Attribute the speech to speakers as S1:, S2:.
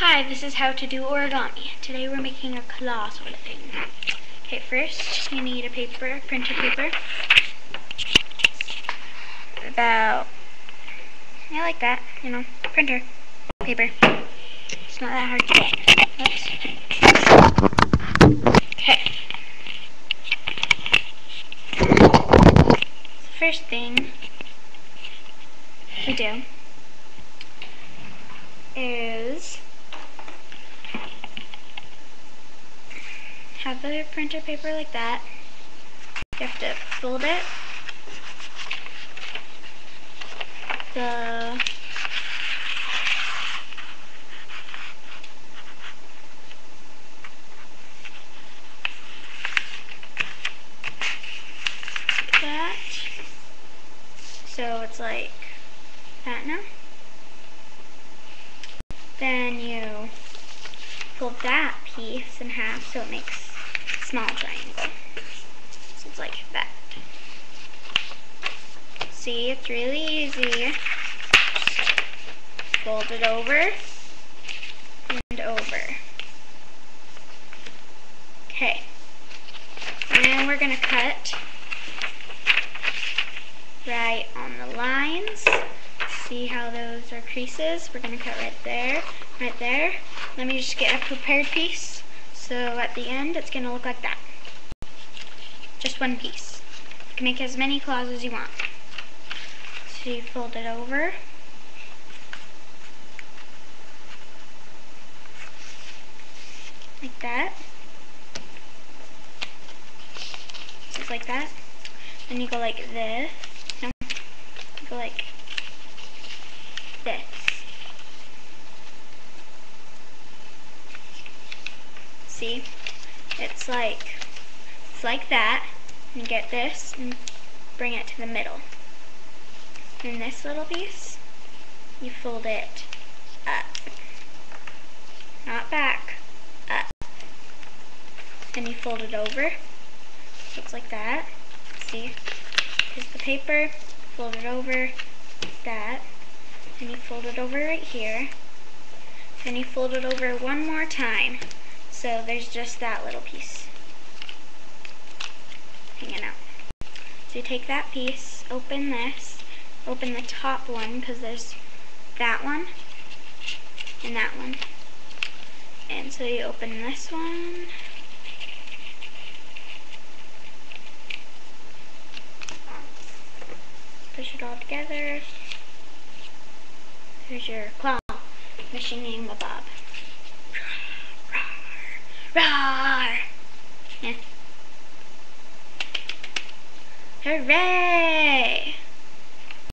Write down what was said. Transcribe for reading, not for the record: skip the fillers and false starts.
S1: Hi, this is how to do origami. Today we're making a claw sort of thing. Okay, first you need a paper, printer paper. About, yeah, like that, you know, printer paper. It's not that hard to get. Oops. Okay. The first thing we do is have the printer paper like that. You have to fold it. That. So it's like that now. Then you fold that piece in half so it makes a small triangle. So it's like that. See, it's really easy. Just fold it over and over. Okay. And we're going to cut right on the lines. See how those are creases? We're going to cut right there, right there. Let me just get a prepared piece. So at the end, it's going to look like that. Just one piece. You can make as many claws as you want. So you fold it over. Like that. Just like that. Then you go like this. No. You go like this. See? It's like that. You get this and bring it to the middle. And this little piece, you fold it up. Not back, up. Then you fold it over. So it's like that. See? Here's the paper, fold it over, like that. Then you fold it over right here. Then you fold it over one more time. So there's just that little piece hanging out. So you take that piece, open this, open the top one because there's that one and that one. And so you open this one. Push it all together. Here's your claw. Machining the bob. Roar, roar. Yeah. Hooray!